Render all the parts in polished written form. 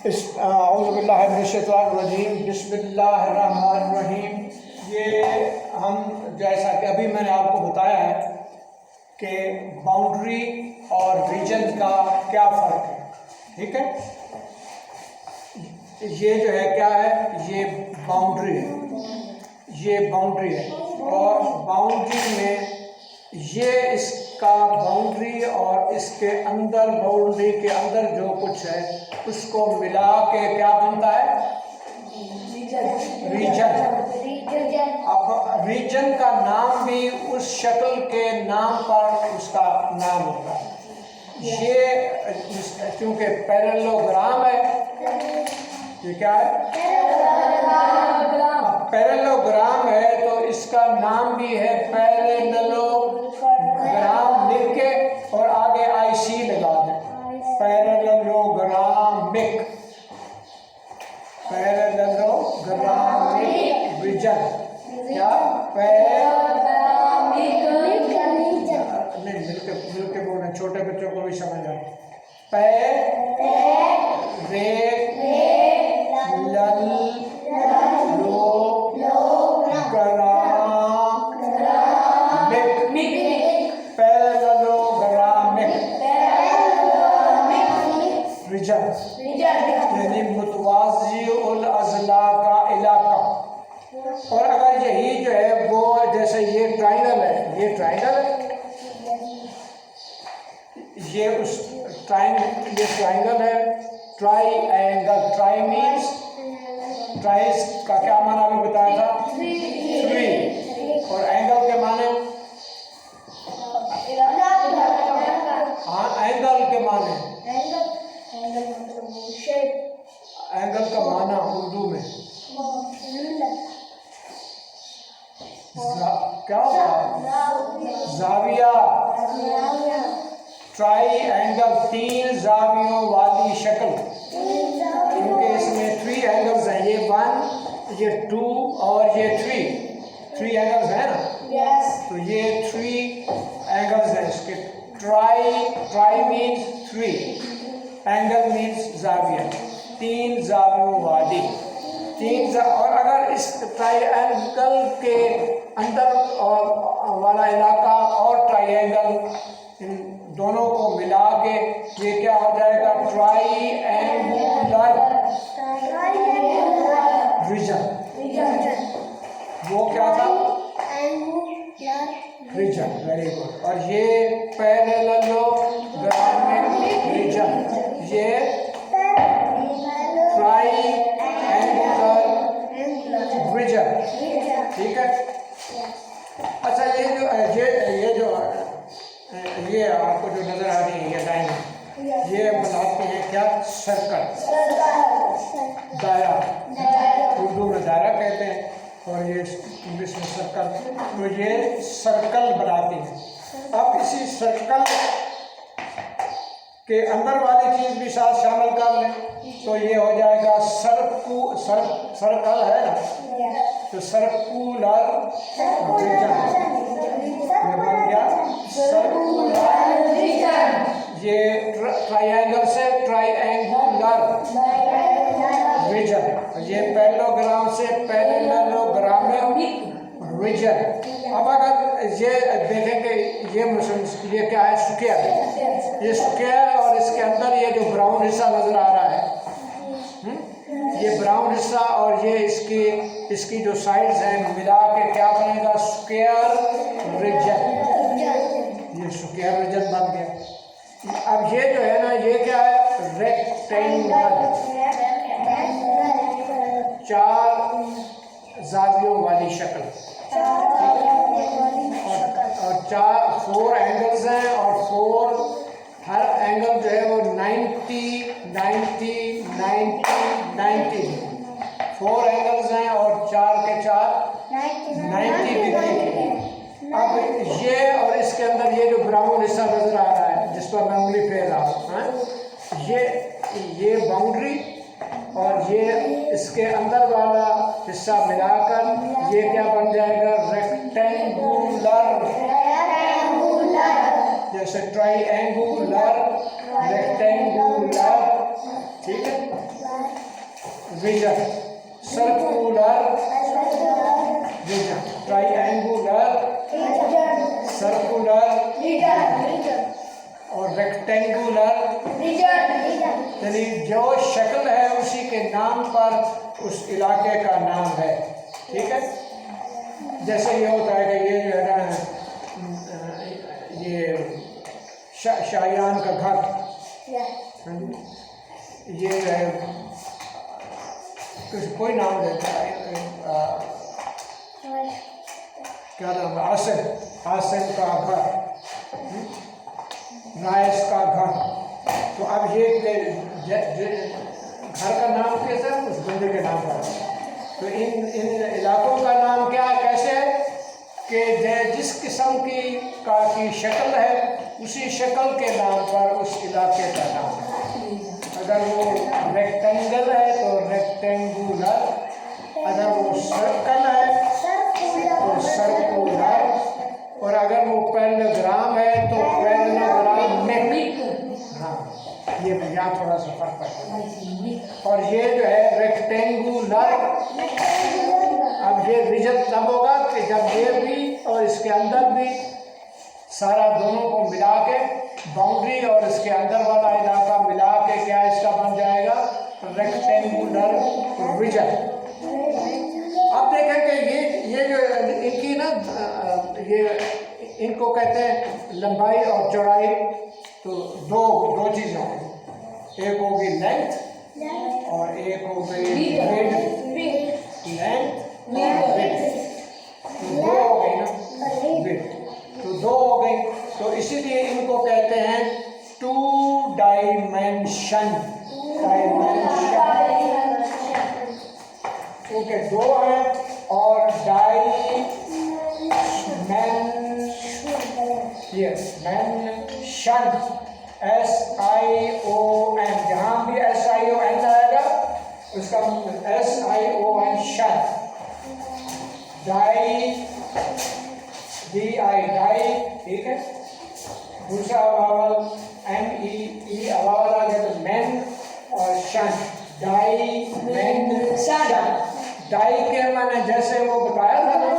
बिस्मिल्लाहिर्रहमानिर्रहीम। ये हम जैसा कि अभी मैंने आपको बताया है कि बाउंड्री और रीजन का क्या फ़र्क है। ठीक है, ये जो है क्या है, ये बाउंड्री है, ये बाउंड्री है और बाउंड्री में ये इसका बाउंड्री और इसके अंदर बाउंड्री के अंदर जो कुछ है उसको मिला के क्या बनता है, रीजन। अब रीजन का नाम भी उस शक्ल के नाम पर उसका नाम होता है। ये क्योंकि पैरेललोग्राम है, ये क्या है, पैरेललोग्राम है तो इसका नाम भी है पैरेललोग्राम। लिख के और आगे IC लगा दें, पैरेललोग्रामिक, पैरेललोग्रामिक रीजन। क्या नहीं, मिलके बोलना, छोटे बच्चों को भी समझ आए। यानी मुतवाज़िउल अज़ला का इलाका। और अगर यही जो है वो जैसे ये ट्राइंगल है, ये ट्राइंगल है, ये उस ये ट्राइंगल है, ट्राइएंगल। ट्राई मीन्स, ट्राइस का क्या माना अभी बताया था, 3। और एंगल के माने, हाँ एंगल के माने, एंगल का माना उर्दू में क्या होता है, जाविया। ट्राइएंगल 3 जावियों वाली शक्ल, क्योंकि इसमें 3 एंगल्स हैं, ये 1, ये 2 और ये 3 एंगल्स हैं ना। तो ये 3 एंगल्स हैं इसके। ट्राई मीन्स 3, एंगल मीन्स जाविया, 3 जावियों वाली, 3 और अगर इस ट्राइएंगल के अंदर वाला इलाका और ट्राइएंगल, इन दोनों को मिला के ये क्या हो जाएगा, ट्राइएंगुलर रीजन। वो क्या था, रीजन। Very good. और ये पैरेललोग्रामिक रीजन, ये ट्राइएंगुलर रीजन। ठीक है। अच्छा, ये आपको जो नजर आ रही है ये लाइन, ये बनाते हैं क्या, सर्कल, दायरा। उर्दू में दायरा कहते हैं और ये इंग्लिश में सर्कल। तो ये सर्कल बनाती है। अब इसी सर्कल के अंदर वाली चीज भी साथ शामिल कर लें तो ये हो जाएगा सर्कल है ना, तो सर्कुलर रीजन। ये बन गया सर्कुलर रीजन। ये ट्राइएंगल से ट्राइएंगुलर रीजन, ये पैरेललोग्राम से पैरेललोग्रामिक रीजन। अब अगर ये देखेंगे, ये क्या है, स्क्वायर। ये स्क्वायर और इसके अंदर ये जो ब्राउन हिस्सा नजर आ रहा है, ये ब्राउन हिस्सा और ये इसकी जो साइड्स हैं मिला के क्या बनेगा, स्क्वायर रीजन। ये स्क्वायर रीजन बन गया। अब ये जो है ना, ये क्या है, रेक्टेंगल, 4 जावियों वाली शक्ल। और 4 एंगल्स हैं और 4, हर एंगल जो है वो 90 4 एंगल्स हैं और 4 के 4 90 डिग्री के। अब ये और इसके अंदर ये जो ब्राउन हिस्सा नजर आ रहा है जिस पर मैं उंगली फेर रहा हूँ, ये बाउंड्री और ये इसके अंदर वाला हिस्सा मिलाकर ये क्या बन जाएगा, रेक्टेंगुलर। जैसे ट्राइएंगुलर, रेक्टेंगुलर। ठीक है। Vision, circular vision, triangular, circular और रेक्टेंगुलर। यानी जो शक्ल है उसी के नाम पर उस इलाके का नाम है। ठीक है, जैसे ये होता है कि ये जो है ना ये शायान का घर, ये जो है कोई नाम देता है, क्या नाम है, आसन का घर, रायस का घर। तो अब ये घर का नाम कैसा है, उस बंदे के नाम पर। तो इन इलाकों का नाम क्या कैसे है कि जिस किस्म की शक्ल है उसी शक्ल के नाम पर उस इलाके का नाम है। अगर वो रेक्टेंगल है तो रेक्टेंगुलर, अगर वो सर्कल है तो सर्कुलर, और अगर वो पैरेललोग्राम है तो पैरेललोग्रामिक। हाँ, ये यहाँ थोड़ा सा फर्क पड़ता है। और ये जो है रेक्टेंगुलर। अब ये विजन तब होगा कि जब ये भी और इसके अंदर भी सारा दोनों को मिला के बाउंड्री और इसके अंदर वाला इलाका मिला के क्या इसका बन जाएगा, रेक्टेंगुलर विजन। अब देखें कि ये जो इनकी ना ये इनको कहते हैं लंबाई और चौड़ाई। तो दो चीज़ें होंगी, एक होगी लेंथ और एक होगी विड्थ। लेंथ और विड्थ, तो दो हो गई ना, विड्थ तो दो हो गई। तो इसीलिए इनको कहते हैं टू डायमेंशन। क्योंकि दो है और डायमेंशन SION, जहाँ भी SION आएगा उसका SION शन, डाई ठीक है। दूसरा वावल MEE वावल आ गया तो मेन और शन, डायमेंशन। डाई के माने जैसे वो बताया था ना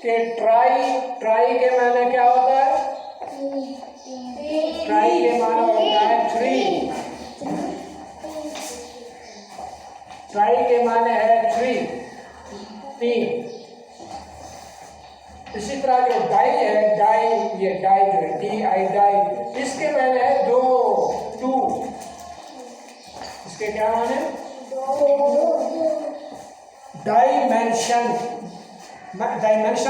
कि ट्राई के माने क्या होता है, ट्राई के माने होता है 3, ट्राई के माने है 3। इसी तरह जो डाई है, ये डाई जो है DI डाई, इसके माने है 2। इसके क्या माने, डायमेंशन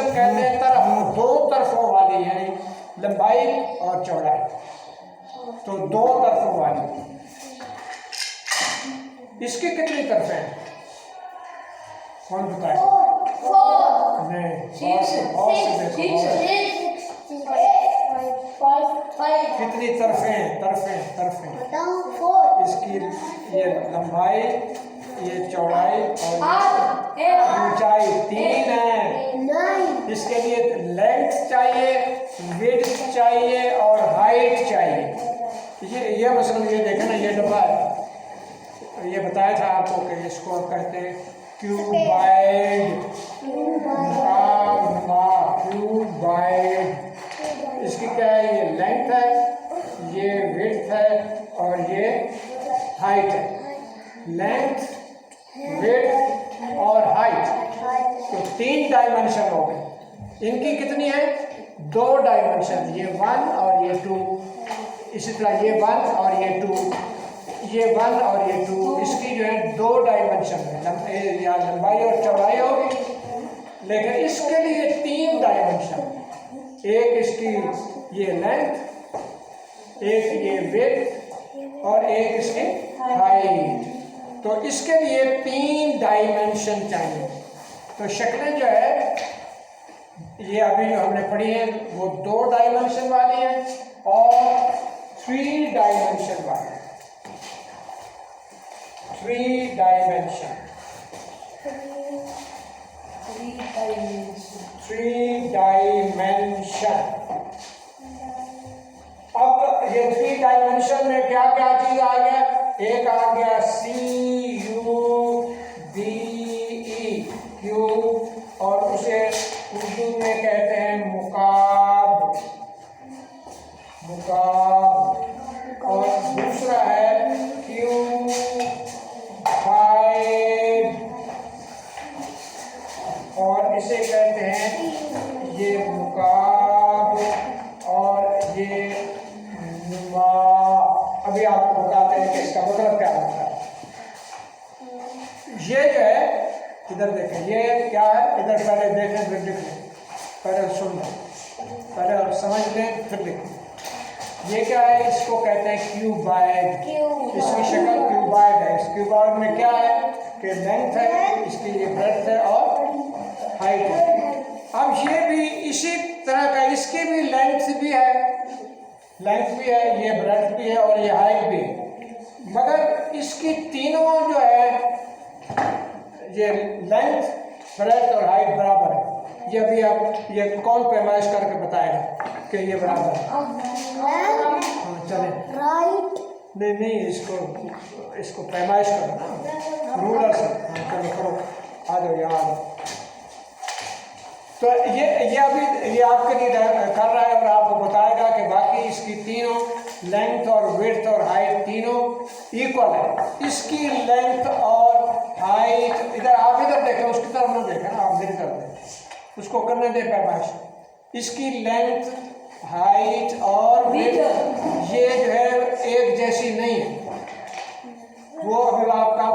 कहते हैं तरफ, दो तरफों वाली, यानी लंबाई और चौड़ाई, तो दो तरफों वाली। इसकी कितनी तरफें हैं, कौन बताए? नहीं, कितनी तरफें? इसकी ये लंबाई, ये चौड़ाई और ऊंचाई 3 है। इसके लिए लेंथ चाहिए, विड्थ चाहिए और हाइट चाहिए। ये मसलन ये देखें ना, ये डब्बा है, ये बताया था आपको कि इसको कहते हैं क्यूबाइड। इसकी क्या है, ये लेंथ है, ये विड्थ है और ये हाइट है। लेंथ, विड्थ और हाइट, तो 3 डायमेंशन हो गए। इनकी कितनी है, 2 डायमेंशन, ये 1 और ये 2। इसी तरह ये 1 और ये 2, ये 1 और ये 2। इसकी जो है 2 डायमेंशन है, या लंबाई और चौड़ाई होगी। लेकिन इसके लिए 3 डायमेंशन, एक इसकी ये लेंथ, एक ये विड्थ और एक इसकी हाइट। तो इसके लिए 3 डायमेंशन चाहिए। तो शक्लें जो है ये अभी जो हमने पढ़ी है वो 2 डायमेंशन वाली है और 3 डायमेंशन वाली है। 3 डायमेंशन। अब ये 3 डायमेंशन में क्या क्या चीज आ गया, एक आ गया CUB, अभी आपको बताते हैं कि इसका मतलब क्या होता है। ये जो है इधर देखें, ये क्या है, इधर पहले देखें फिर लिख लें, पहले सुन लें, पहले और समझ लें फिर लिखें। ये क्या है, इसको कहते हैं क्यूबॉइड। इसकी शक्ल क्यूबॉइड है। इस क्यूबॉइड में क्या है कि लेंथ है, इसकी ये ब्रेड्थ है और हाइट है। अब ये भी इसी तरह का, इसकी भी लेंथ भी है, ये ब्रेड्थ भी है और ये हाइट भी है, मगर इसकी तीनों जो है ये लेंथ, ब्रेड्थ और हाइट बराबर है। ये भी आप, ये कौन पैमाइश करके बताएगा कि ये बराबर है? हाँ चले, नहीं इसको पैमाइश करो ना, रूलर से। हाँ चलो करो, आ जाओ यहाँ आ जाओ। तो ये अभी ये आपके लिए कर रहा है और आपको बताएगा कि बाकी इसकी तीनों लेंथ और विड्थ और हाइट तीनों इक्वल है। इसकी लेंथ और हाइट, इधर आप इधर देखें, उसकी तरफ ना देखें ना, आप इधर देखें, उसको करने दे पैमाइश। इसकी लेंथ, हाइट और विड्थ ये जो है एक जैसी नहीं है। वो अभी आपका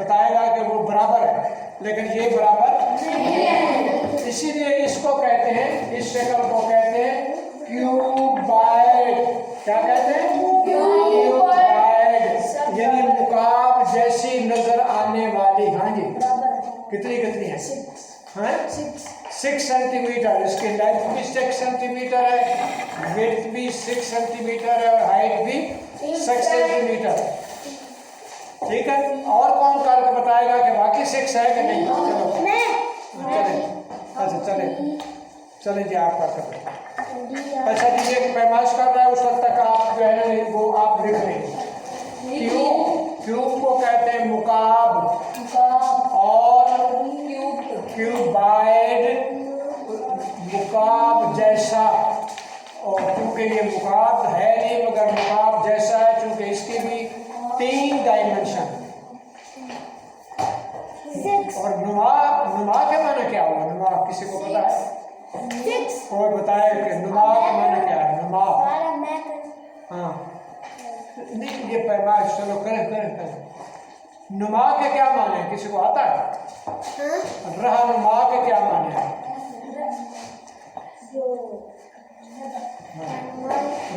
बताएगा कि वो बराबर है, लेकिन ये बराबर नहीं है। इसीलिए इसको कहते हैं, इस शक्ल को कहते हैं क्यूबॉइड। क्या कहते हैं? क्यूबॉइड, यानी मुकाब जैसी नजर आने वाली। हाँ जी, कितनी है? हाँ 6 सेंटीमीटर। इसकी लेंथ भी 6 सेंटीमीटर है, विड्थ भी 6 सेंटीमीटर है और हाइट भी 6 सेंटीमीटर। ठीक है, और कौन करके बताएगा कि बाकी 6 है कि नहीं? चलो चले, अच्छा चले जी, आप कर सकते हैं। अच्छा जी, ये पैमाइश कर रहा है, उस वक्त तक आप जो है ना वो आप लिख लेंगे। क्यूब को कहते हैं मुकाब और क्यूबॉइड मुकाब जैसा। और क्योंकि ये मुकाब है नहीं मगर मुकाब जैसा है, चूंकि इसकी भी 3 डायमेंशन। और नुमा के माने क्या हुआ? नुमा किसी को पता है? कोई बताए कि नुमा के माने क्या है? नुमा, हाँ नहीं, ये पैमाइश, चलो करें। नुमा के क्या माने, किसी को आता है? रहनुमा के क्या माने हैं?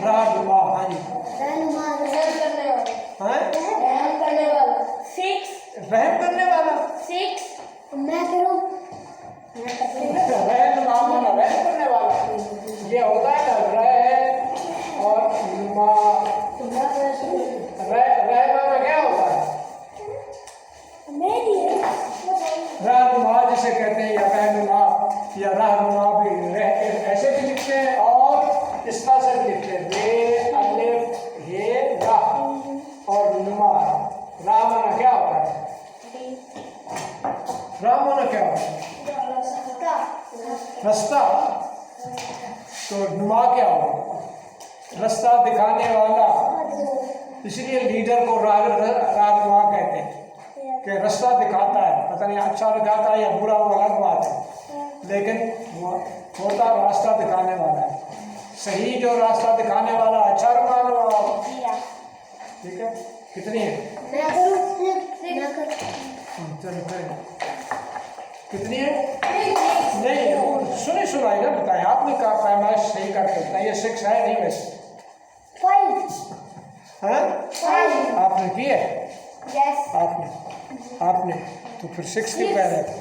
रहनुमा, हाँ जी, रहम करने वाला। मैं करूं, रहनुमा माना रहम करने वाला। ये होता है ना रह और नुमा। रह माना क्या होता है? रहनुमा जिसे कहते हैं, या रहनुमा या रहनुमा भी ऐसे भी लिखते हैं और इस तरह से भी लिखते हैं, रे अलिफ हे राह और नुमा। राह माना क्या होता है? राह माना क्या होता है? रास्ता। तो नुमा क्या होगा? रास्ता दिखाने वाला। इसलिए लीडर को रहनुमा कहते हैं कि रास्ता दिखाता है। पता नहीं अच्छा दिखाता है या बुरा, वो अलग बात है, लेकिन वो होता रास्ता दिखाने वाला है। सही जो रास्ता दिखाने वाला, अच्छा मान लो। ठीक है, कितनी है? चलो करें, कितनी है? नहीं सुनाई ना बताएं, आपने कहा पैमाइश सही करके बताइए। ये 6 है नहीं वैसे? 5 आपने की है? Yes. आपने तो फिर 6 क्यों कह रहे थे?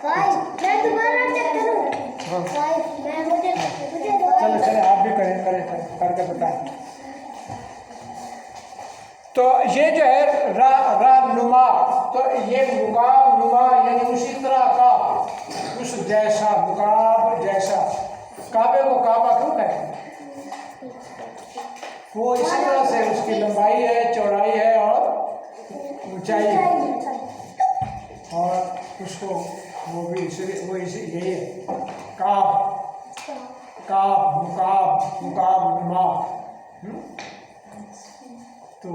5 मैं दोबारा चेक करूं? हाँ 5 मैं मुझे चले आप भी करें करके बताएं। तो ये जो है रहनुमा, तो ये मुकाब नुमा यानी उसी तरह का, उस जैसा, मुकाब जैसा। काबे को काबा क्यों कहते हैं? वो इसी तरह से उसकी लंबाई है, चौड़ाई है और ऊंचाई है, और उसको वो भी यही है, काब मुकाब नुमा। तो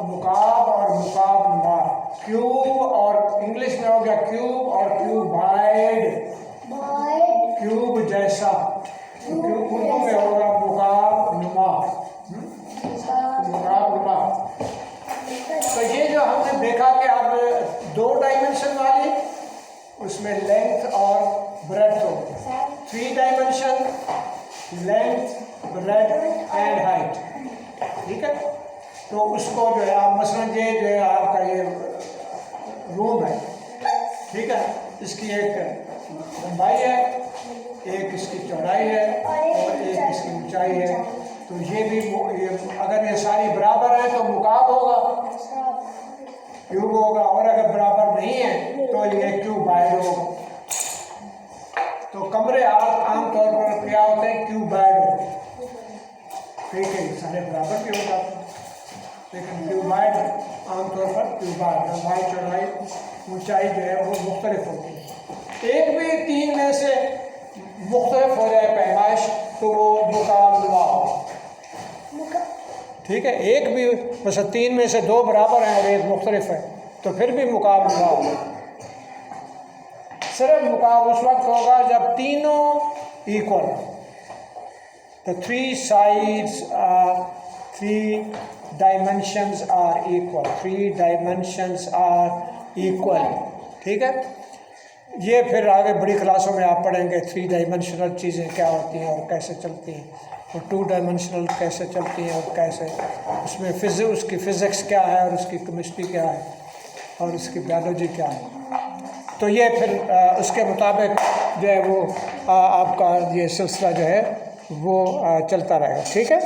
मुकाब और मुकाब नुमा। क्यूब और इंग्लिश में हो गया क्यूब और क्यूबॉइड, क्यूब जैसा। उर्दू में होगा मुकाब नुमा। मुकाबला। तो ये जो हमने देखा कि अब 2 डायमेंशन वाली, उसमें लेंथ और ब्रेड्थ हो, 3 dimension length breadth and height, ठीक है। तो उसको जो है आप मसलन ये जो है आपका ये रूम है, ठीक है, इसकी एक लंबाई है, एक इसकी चौड़ाई है और एक इसकी ऊंचाई है। तो ये भी अगर ये सारी बराबर है तो मुकाब होगा, क्यूब होगा, और अगर बराबर नहीं है तो ये क्यूबाइड होगा। तो कमरे आमतौर पर क्या होते हैं, क्यूबाइड होते हैं, ठीक है, सारे बराबर के होगा, लेकिन क्यूबाइड आमतौर पर क्यूबाइड लंबाई चौड़ाई ऊंचाई जो है वो मुख्तलिफ होती है। एक भी 3 में से मुख्तलिफ हो जाए पैमाइश तो वो मुकाबला हो, ठीक है। एक भी बस 3 में से 2 बराबर हैं और एक मुख्तलिफ है तो फिर भी मुकाबला हो। सिर्फ मुकाबला उस वक्त होगा जब तीनों इक्वल, तो 3 sides are 3 dimensions are equal, 3 dimensions are equal, ठीक है। ये फिर आगे बड़ी क्लासों में आप पढ़ेंगे 3 डायमेंशनल चीज़ें क्या होती हैं और कैसे चलती हैं, और 2 डायमेंशनल कैसे चलती हैं और कैसे उसमें उसकी फ़िज़िक्स क्या है और उसकी केमिस्ट्री क्या है और उसकी बायोलॉजी क्या है। तो ये फिर उसके मुताबिक जो है वो आपका ये सिलसिला जो है वो चलता रहेगा, ठीक है।